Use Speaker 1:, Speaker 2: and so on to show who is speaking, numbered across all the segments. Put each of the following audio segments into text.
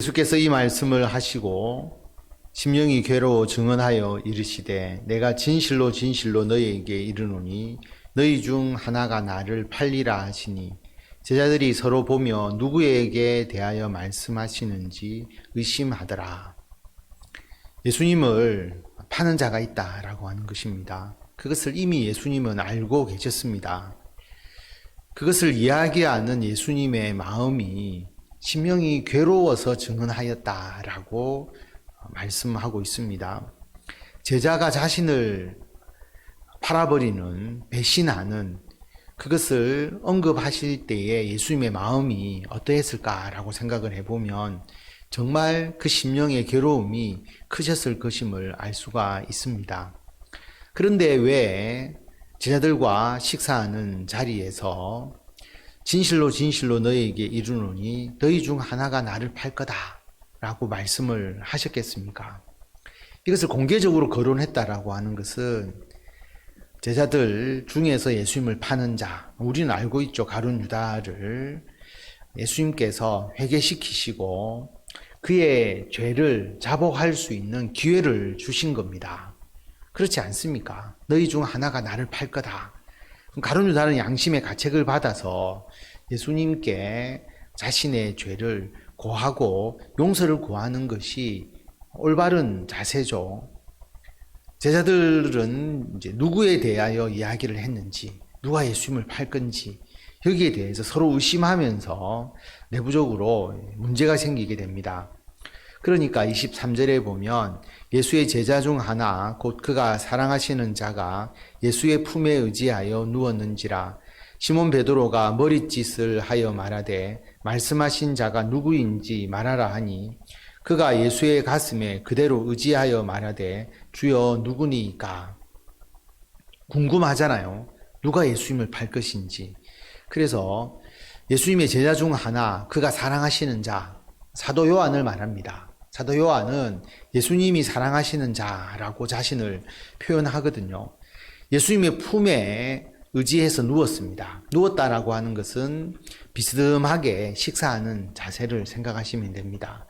Speaker 1: 예수께서 이 말씀을 하시고 심령이 괴로워 증언하여 이르시되 내가 진실로 진실로 너희에게 이르노니 너희 중 하나가 나를 팔리라 하시니 제자들이 서로 보며 누구에게 대하여 말씀하시는지 의심하더라. 예수님을 파는 자가 있다라고 하는 것입니다. 그것을 이미 예수님은 알고 계셨습니다. 그것을 이야기하는 예수님의 마음이 심령이 괴로워서 증언하였다라고 말씀하고 있습니다. 제자가 자신을 팔아버리는, 배신하는 그것을 언급하실 때에 예수님의 마음이 어떠했을까라고 생각을 해보면 정말 그 심령의 괴로움이 크셨을 것임을 알 수가 있습니다. 그런데 왜 제자들과 식사하는 자리에서 진실로 진실로 너희에게 이르노니 너희 중 하나가 나를 팔 거다 라고 말씀을 하셨겠습니까? 이것을 공개적으로 거론했다라고 하는 것은 제자들 중에서 예수님을 파는 자, 우리는 알고 있죠. 가룟 유다를 예수님께서 회개시키시고 그의 죄를 자복할 수 있는 기회를 주신 겁니다. 그렇지 않습니까? 너희 중 하나가 나를 팔 거다. 가룟 유다는 양심의 가책을 받아서 예수님께 자신의 죄를 고하고 용서를 구하는 것이 올바른 자세죠. 제자들은 이제 누구에 대하여 이야기를 했는지, 누가 예수님을 팔 건지 여기에 대해서 서로 의심하면서 내부적으로 문제가 생기게 됩니다. 그러니까 23절에 보면 예수의 제자 중 하나 곧 그가 사랑하시는 자가 예수의 품에 의지하여 누웠는지라. 시몬 베드로가 머릿짓을 하여 말하되 말씀하신 자가 누구인지 말하라 하니 그가 예수의 가슴에 그대로 의지하여 말하되 주여 누구니까. 궁금하잖아요. 누가 예수님을 팔 것인지. 그래서 예수님의 제자 중 하나 그가 사랑하시는 자, 사도 요한을 말합니다. 사도 요한은 예수님이 사랑하시는 자라고 자신을 표현하거든요. 예수님의 품에 의지해서 누웠습니다. 누웠다라고 하는 것은 비스듬하게 식사하는 자세를 생각하시면 됩니다.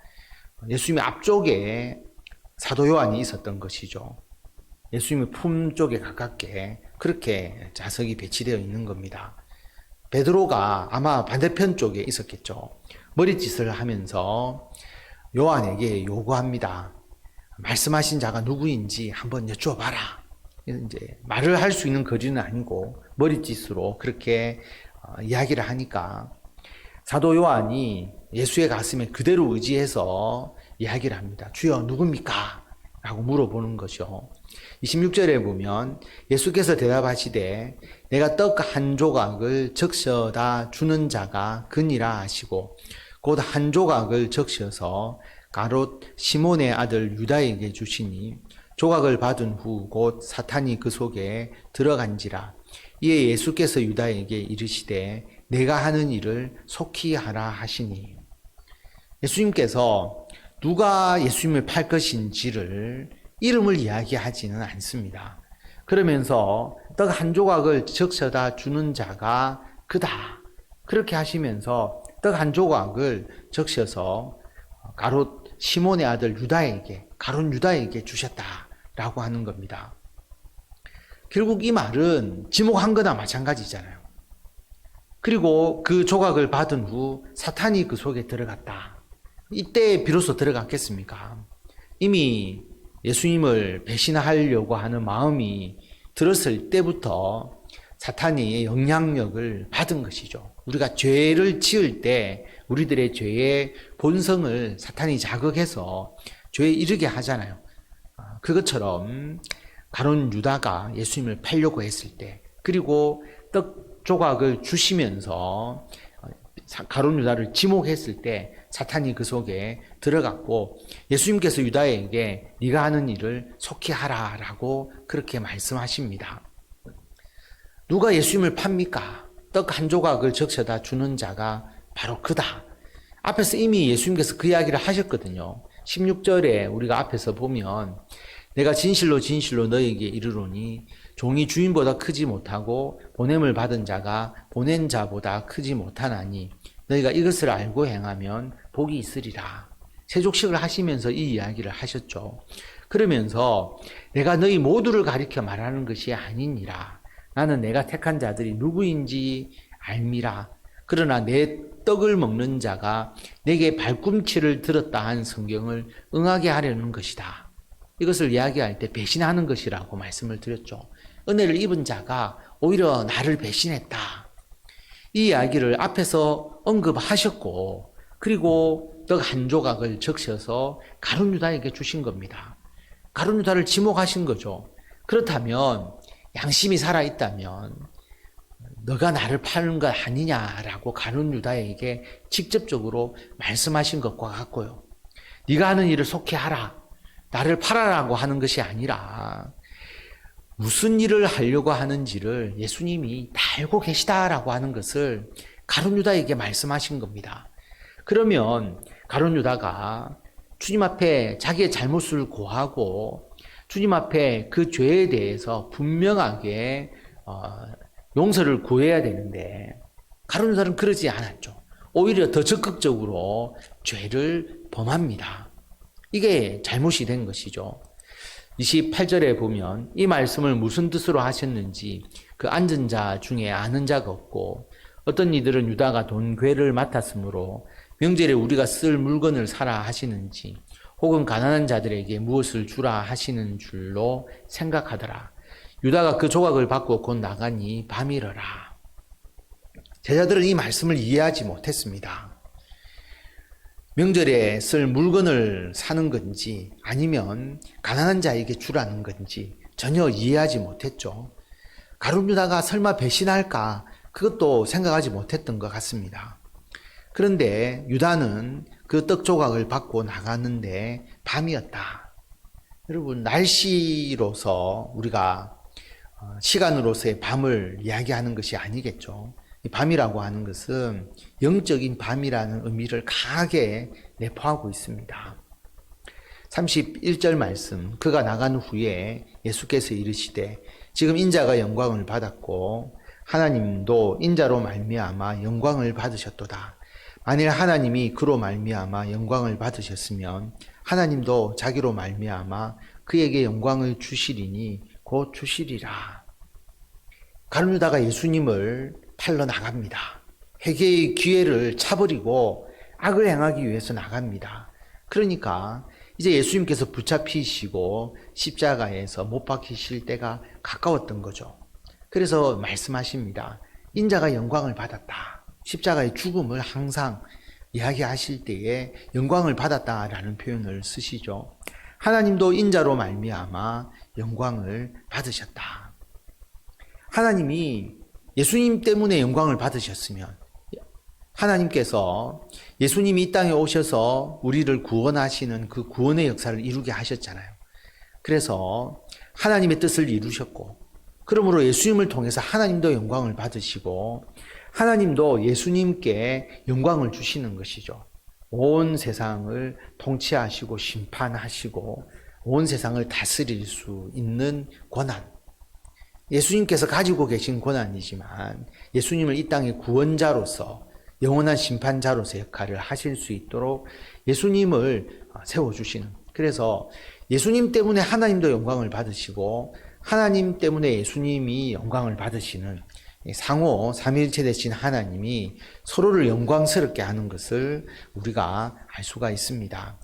Speaker 1: 예수님의 앞쪽에 사도 요한이 있었던 것이죠. 예수님의 품 쪽에 가깝게 그렇게 좌석이 배치되어 있는 겁니다. 베드로가 아마 반대편 쪽에 있었겠죠. 머릿짓을 하면서 요한에게 요구합니다. 말씀하신 자가 누구인지 한번 여쭤봐라. 이제 말을 할 수 있는 거리는 아니고 머릿짓으로 그렇게 이야기를 하니까 사도 요한이 예수의 가슴에 그대로 의지해서 이야기를 합니다. 주여 누굽니까? 라고 물어보는 것이요. 26절에 보면 예수께서 대답하시되 내가 떡 한 조각을 적셔다 주는 자가 그니라 하시고 곧 한 조각을 적셔서 가롯 시몬의 아들 유다에게 주시니 조각을 받은 후 곧 사탄이 그 속에 들어간지라. 이에 예수께서 유다에게 이르시되 내가 하는 일을 속히 하라 하시니. 예수님께서 누가 예수님을 팔 것인지를 이름을 이야기하지는 않습니다. 그러면서 떡 한 조각을 적셔다 주는 자가 그다. 그렇게 하시면서 떡 한 조각을 적셔서 가롯 시몬의 아들 유다에게, 가룟 유다에게 주셨다라고 하는 겁니다. 결국 이 말은 지목한 거나 마찬가지잖아요. 그리고 그 조각을 받은 후 사탄이 그 속에 들어갔다. 이때 비로소 들어갔겠습니까? 이미 예수님을 배신하려고 하는 마음이 들었을 때부터 사탄이 영향력을 받은 것이죠. 우리가 죄를 지을 때 우리들의 죄의 본성을 사탄이 자극해서 죄에 이르게 하잖아요. 그것처럼 가룟 유다가 예수님을 팔려고 했을 때, 그리고 떡 조각을 주시면서 가룟 유다를 지목했을 때 사탄이 그 속에 들어갔고 예수님께서 유다에게 네가 하는 일을 속히 하라라고 그렇게 말씀하십니다. 누가 예수님을 팝니까? 떡 한 조각을 적셔다 주는 자가 바로 그다. 앞에서 이미 예수님께서 그 이야기를 하셨거든요. 16절에 우리가 앞에서 보면 내가 진실로 진실로 너희에게 이르노니 종이 주인보다 크지 못하고 보냄을 받은 자가 보낸 자보다 크지 못하나니 너희가 이것을 알고 행하면 복이 있으리라. 세족식을 하시면서 이 이야기를 하셨죠. 그러면서 내가 너희 모두를 가리켜 말하는 것이 아니니라. 나는 내가 택한 자들이 누구인지 알미라. 그러나 내 떡을 먹는 자가 내게 발꿈치를 들었다 한 성경을 응하게 하려는 것이다. 이것을 이야기할 때 배신하는 것이라고 말씀을 드렸죠. 은혜를 입은 자가 오히려 나를 배신했다. 이 이야기를 앞에서 언급하셨고, 그리고 떡 한 조각을 적셔서 가룟 유다에게 주신 겁니다. 가룟 유다를 지목하신 거죠. 그렇다면 양심이 살아있다면 너가 나를 파는 것 아니냐라고 가룟 유다에게 직접적으로 말씀하신 것과 같고요. 네가 하는 일을 속히 하라. 나를 팔아라고 하는 것이 아니라 무슨 일을 하려고 하는지를 예수님이 다 알고 계시다라고 하는 것을 가룟 유다에게 말씀하신 겁니다. 그러면 가룟 유다가 주님 앞에 자기의 잘못을 고하고 주님 앞에 그 죄에 대해서 분명하게 용서를 구해야 되는데 가룟 유다는 그러지 않았죠. 오히려 더 적극적으로 죄를 범합니다. 이게 잘못이 된 것이죠. 28절에 보면 이 말씀을 무슨 뜻으로 하셨는지 그 앉은 자 중에 아는 자가 없고 어떤 이들은 유다가 돈괴를 맡았으므로 명절에 우리가 쓸 물건을 사라 하시는지 혹은 가난한 자들에게 무엇을 주라 하시는 줄로 생각하더라. 유다가 그 조각을 받고 곧 나가니 밤이러라. 제자들은 이 말씀을 이해하지 못했습니다. 명절에 쓸 물건을 사는 건지 아니면 가난한 자에게 주라는 건지 전혀 이해하지 못했죠. 가룟 유다가 설마 배신할까? 그것도 생각하지 못했던 것 같습니다. 그런데 유다는 그 떡 조각을 받고 나갔는데 밤이었다. 여러분, 날씨로서 우리가 시간으로서의 밤을 이야기하는 것이 아니겠죠. 밤이라고 하는 것은 영적인 밤이라는 의미를 강하게 내포하고 있습니다. 31절 말씀, 그가 나간 후에 예수께서 이르시되 지금 인자가 영광을 받았고 하나님도 인자로 말미암아 영광을 받으셨도다. 만일 하나님이 그로 말미암아 영광을 받으셨으면 하나님도 자기로 말미암아 그에게 영광을 주시리니 곧 주시리라. 가룟 유다가 예수님을 팔러 나갑니다. 회개의 기회를 차버리고 악을 행하기 위해서 나갑니다. 그러니까 이제 예수님께서 붙잡히시고 십자가에서 못 박히실 때가 가까웠던 거죠. 그래서 말씀하십니다. 인자가 영광을 받았다. 십자가의 죽음을 항상 이야기하실 때에 영광을 받았다라는 표현을 쓰시죠. 하나님도 인자로 말미암아 영광을 받으셨다. 하나님이 예수님 때문에 영광을 받으셨으면 하나님께서 예수님이 이 땅에 오셔서 우리를 구원하시는 그 구원의 역사를 이루게 하셨잖아요. 그래서 하나님의 뜻을 이루셨고 그러므로 예수님을 통해서 하나님도 영광을 받으시고 하나님도 예수님께 영광을 주시는 것이죠. 온 세상을 통치하시고 심판하시고 온 세상을 다스릴 수 있는 권한. 예수님께서 가지고 계신 권한이지만 예수님을 이 땅의 구원자로서 영원한 심판자로서 역할을 하실 수 있도록 예수님을 세워주시는. 그래서 예수님 때문에 하나님도 영광을 받으시고 하나님 때문에 예수님이 영광을 받으시는 상호 삼위일체 되신 하나님이 서로를 영광스럽게 하는 것을 우리가 알 수가 있습니다.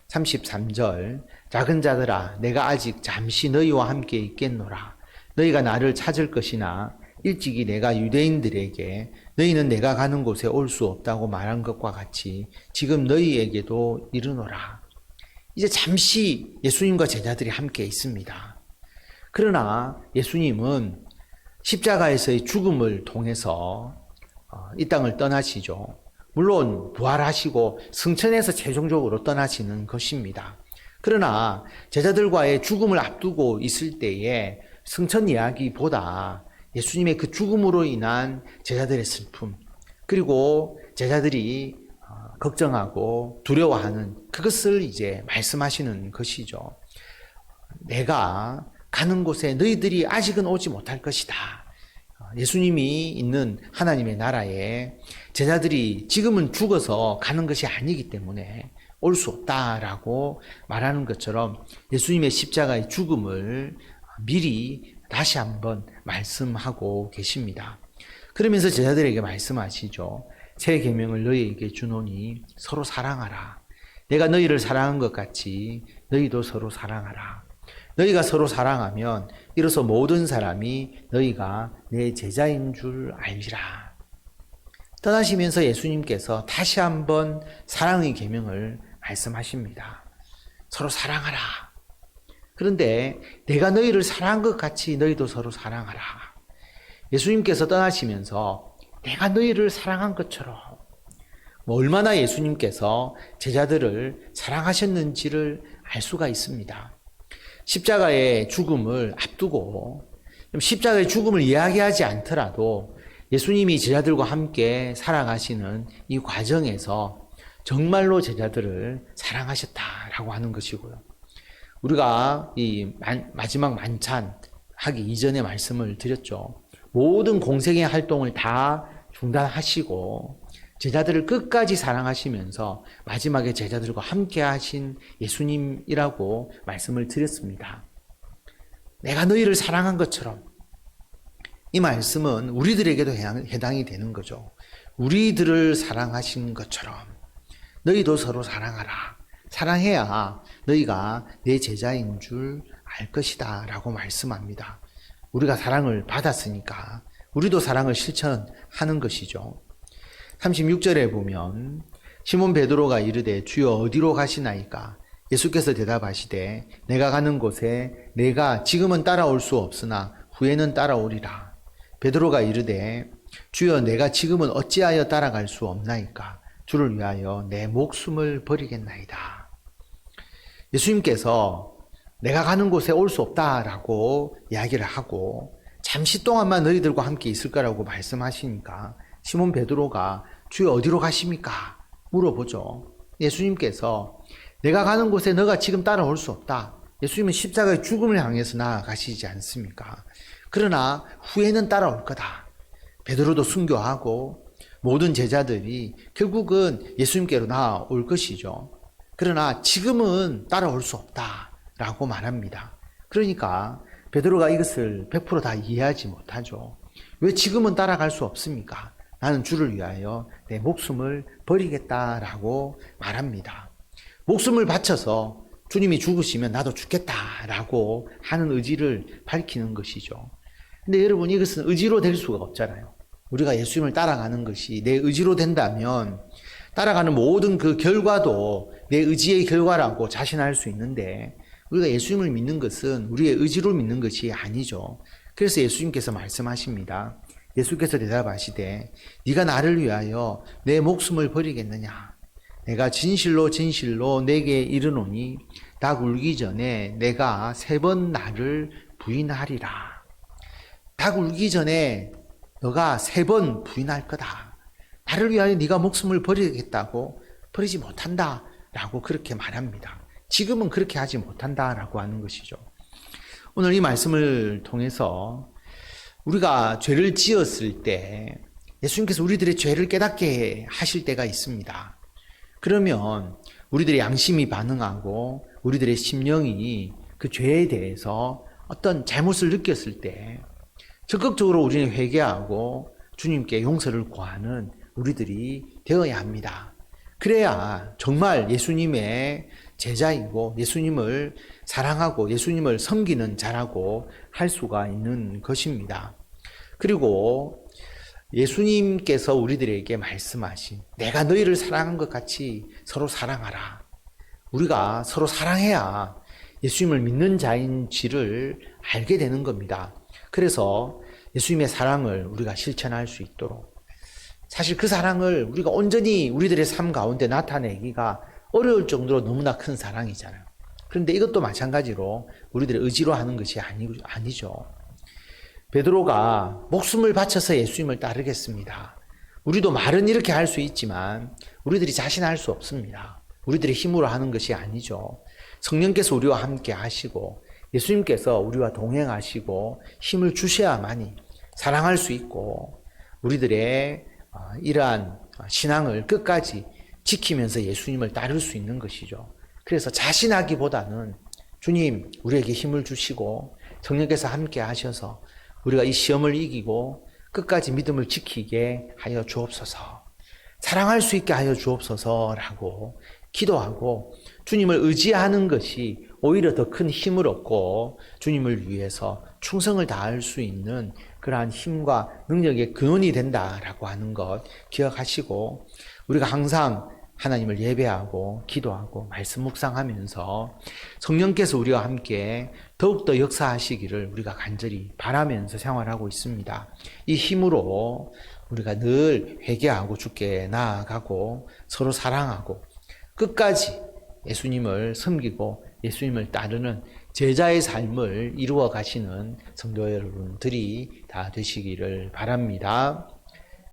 Speaker 1: 33절 작은 자들아 내가 아직 잠시 너희와 함께 있겠노라. 너희가 나를 찾을 것이나 일찍이 내가 유대인들에게 너희는 내가 가는 곳에 올 수 없다고 말한 것과 같이 지금 너희에게도 이르노라. 이제 잠시 예수님과 제자들이 함께 있습니다. 그러나 예수님은 십자가에서의 죽음을 통해서 이 땅을 떠나시죠. 물론 부활하시고 승천해서 최종적으로 떠나시는 것입니다. 그러나 제자들과의 죽음을 앞두고 있을 때에 승천 이야기보다 예수님의 그 죽음으로 인한 제자들의 슬픔, 그리고 제자들이 걱정하고 두려워하는 그것을 이제 말씀하시는 것이죠. 내가 가는 곳에 너희들이 아직은 오지 못할 것이다. 예수님이 있는 하나님의 나라에 제자들이 지금은 죽어서 가는 것이 아니기 때문에 올 수 없다라고 말하는 것처럼 예수님의 십자가의 죽음을 미리 다시 한번 말씀하고 계십니다. 그러면서 제자들에게 말씀하시죠. 새 계명을 너희에게 주노니 서로 사랑하라. 내가 너희를 사랑한 것 같이 너희도 서로 사랑하라. 너희가 서로 사랑하면 이로써 모든 사람이 너희가 내 제자인 줄 알리라. 떠나시면서 예수님께서 다시 한번 사랑의 계명을 말씀하십니다. 서로 사랑하라. 그런데 내가 너희를 사랑한 것 같이 너희도 서로 사랑하라. 예수님께서 떠나시면서 내가 너희를 사랑한 것처럼 얼마나 예수님께서 제자들을 사랑하셨는지를 알 수가 있습니다. 십자가의 죽음을 앞두고 십자가의 죽음을 이야기하지 않더라도 예수님이 제자들과 함께 살아가시는 이 과정에서 정말로 제자들을 사랑하셨다라고 하는 것이고요. 우리가 이 마지막 만찬 하기 이전에 말씀을 드렸죠. 모든 공생의 활동을 다 중단하시고 제자들을 끝까지 사랑하시면서 마지막에 제자들과 함께 하신 예수님이라고 말씀을 드렸습니다. 내가 너희를 사랑한 것처럼 이 말씀은 우리들에게도 해당이 되는 거죠. 우리들을 사랑하신 것처럼 너희도 서로 사랑하라. 사랑해야 너희가 내 제자인 줄 알 것이다 라고 말씀합니다. 우리가 사랑을 받았으니까 우리도 사랑을 실천하는 것이죠. 36절에 보면 시몬 베드로가 이르되 주여 어디로 가시나이까? 예수께서 대답하시되 내가 가는 곳에 내가 지금은 따라올 수 없으나 후에는 따라오리라. 베드로가 이르되 주여 내가 지금은 어찌하여 따라갈 수 없나이까? 주를 위하여 내 목숨을 버리겠나이다. 예수님께서 내가 가는 곳에 올 수 없다라고 이야기를 하고 잠시 동안만 너희들과 함께 있을 거라고 말씀하시니까 시몬 베드로가 주여 어디로 가십니까? 물어보죠. 예수님께서 내가 가는 곳에 너가 지금 따라올 수 없다. 예수님은 십자가의 죽음을 향해서 나아가시지 않습니까? 그러나 후에는 따라올 거다. 베드로도 순교하고 모든 제자들이 결국은 예수님께로 나아올 것이죠. 그러나 지금은 따라올 수 없다라고 말합니다. 그러니까 베드로가 이것을 100% 다 이해하지 못하죠. 왜 지금은 따라갈 수 없습니까? 나는 주를 위하여 내 목숨을 버리겠다라고 말합니다. 목숨을 바쳐서 주님이 죽으시면 나도 죽겠다라고 하는 의지를 밝히는 것이죠. 근데 여러분 이것은 의지로 될 수가 없잖아요. 우리가 예수님을 따라가는 것이 내 의지로 된다면 따라가는 모든 그 결과도 내 의지의 결과라고 자신할 수 있는데 우리가 예수님을 믿는 것은 우리의 의지로 믿는 것이 아니죠. 그래서 예수님께서 말씀하십니다. 예수께서 대답하시되 네가 나를 위하여 내 목숨을 버리겠느냐? 내가 진실로 진실로 내게 이르노니 닭 울기 전에 내가 3번 나를 부인하리라. 닭 울기 전에 너가 3번 부인할 거다. 나를 위하여 네가 목숨을 버리겠다고 버리지 못한다 라고 그렇게 말합니다. 지금은 그렇게 하지 못한다 라고 하는 것이죠. 오늘 이 말씀을 통해서 우리가 죄를 지었을 때 예수님께서 우리들의 죄를 깨닫게 하실 때가 있습니다. 그러면 우리들의 양심이 반응하고 우리들의 심령이 그 죄에 대해서 어떤 잘못을 느꼈을 때 적극적으로 우리는 회개하고 주님께 용서를 구하는 우리들이 되어야 합니다. 그래야 정말 예수님의 제자이고 예수님을 사랑하고 예수님을 섬기는 자라고 할 수가 있는 것입니다. 그리고 예수님께서 우리들에게 말씀하신 내가 너희를 사랑한 것 같이 서로 사랑하라. 우리가 서로 사랑해야 예수님을 믿는 자인지를 알게 되는 겁니다. 그래서 예수님의 사랑을 우리가 실천할 수 있도록 사실 그 사랑을 우리가 온전히 우리들의 삶 가운데 나타내기가 어려울 정도로 너무나 큰 사랑이잖아요. 그런데 이것도 마찬가지로 우리들의 의지로 하는 것이 아니죠. 베드로가 목숨을 바쳐서 예수님을 따르겠습니다. 우리도 말은 이렇게 할 수 있지만 우리들이 자신할 수 없습니다. 우리들의 힘으로 하는 것이 아니죠. 성령께서 우리와 함께 하시고 예수님께서 우리와 동행하시고 힘을 주셔야만이 사랑할 수 있고 우리들의 이러한 신앙을 끝까지 지키면서 예수님을 따를 수 있는 것이죠. 그래서 자신하기보다는 주님, 우리에게 힘을 주시고 성령께서 함께 하셔서 우리가 이 시험을 이기고 끝까지 믿음을 지키게 하여 주옵소서. 사랑할 수 있게 하여 주옵소서라고 기도하고 주님을 의지하는 것이 오히려 더 큰 힘을 얻고 주님을 위해서 충성을 다할 수 있는 그러한 힘과 능력의 근원이 된다라고 하는 것 기억하시고, 우리가 항상 하나님을 예배하고 기도하고 말씀 묵상하면서 성령께서 우리와 함께 더욱더 역사하시기를 우리가 간절히 바라면서 생활하고 있습니다. 이 힘으로 우리가 늘 회개하고 주께 나아가고 서로 사랑하고 끝까지 예수님을 섬기고 예수님을 따르는 제자의 삶을 이루어 가시는 성도 여러분들이 다 되시기를 바랍니다.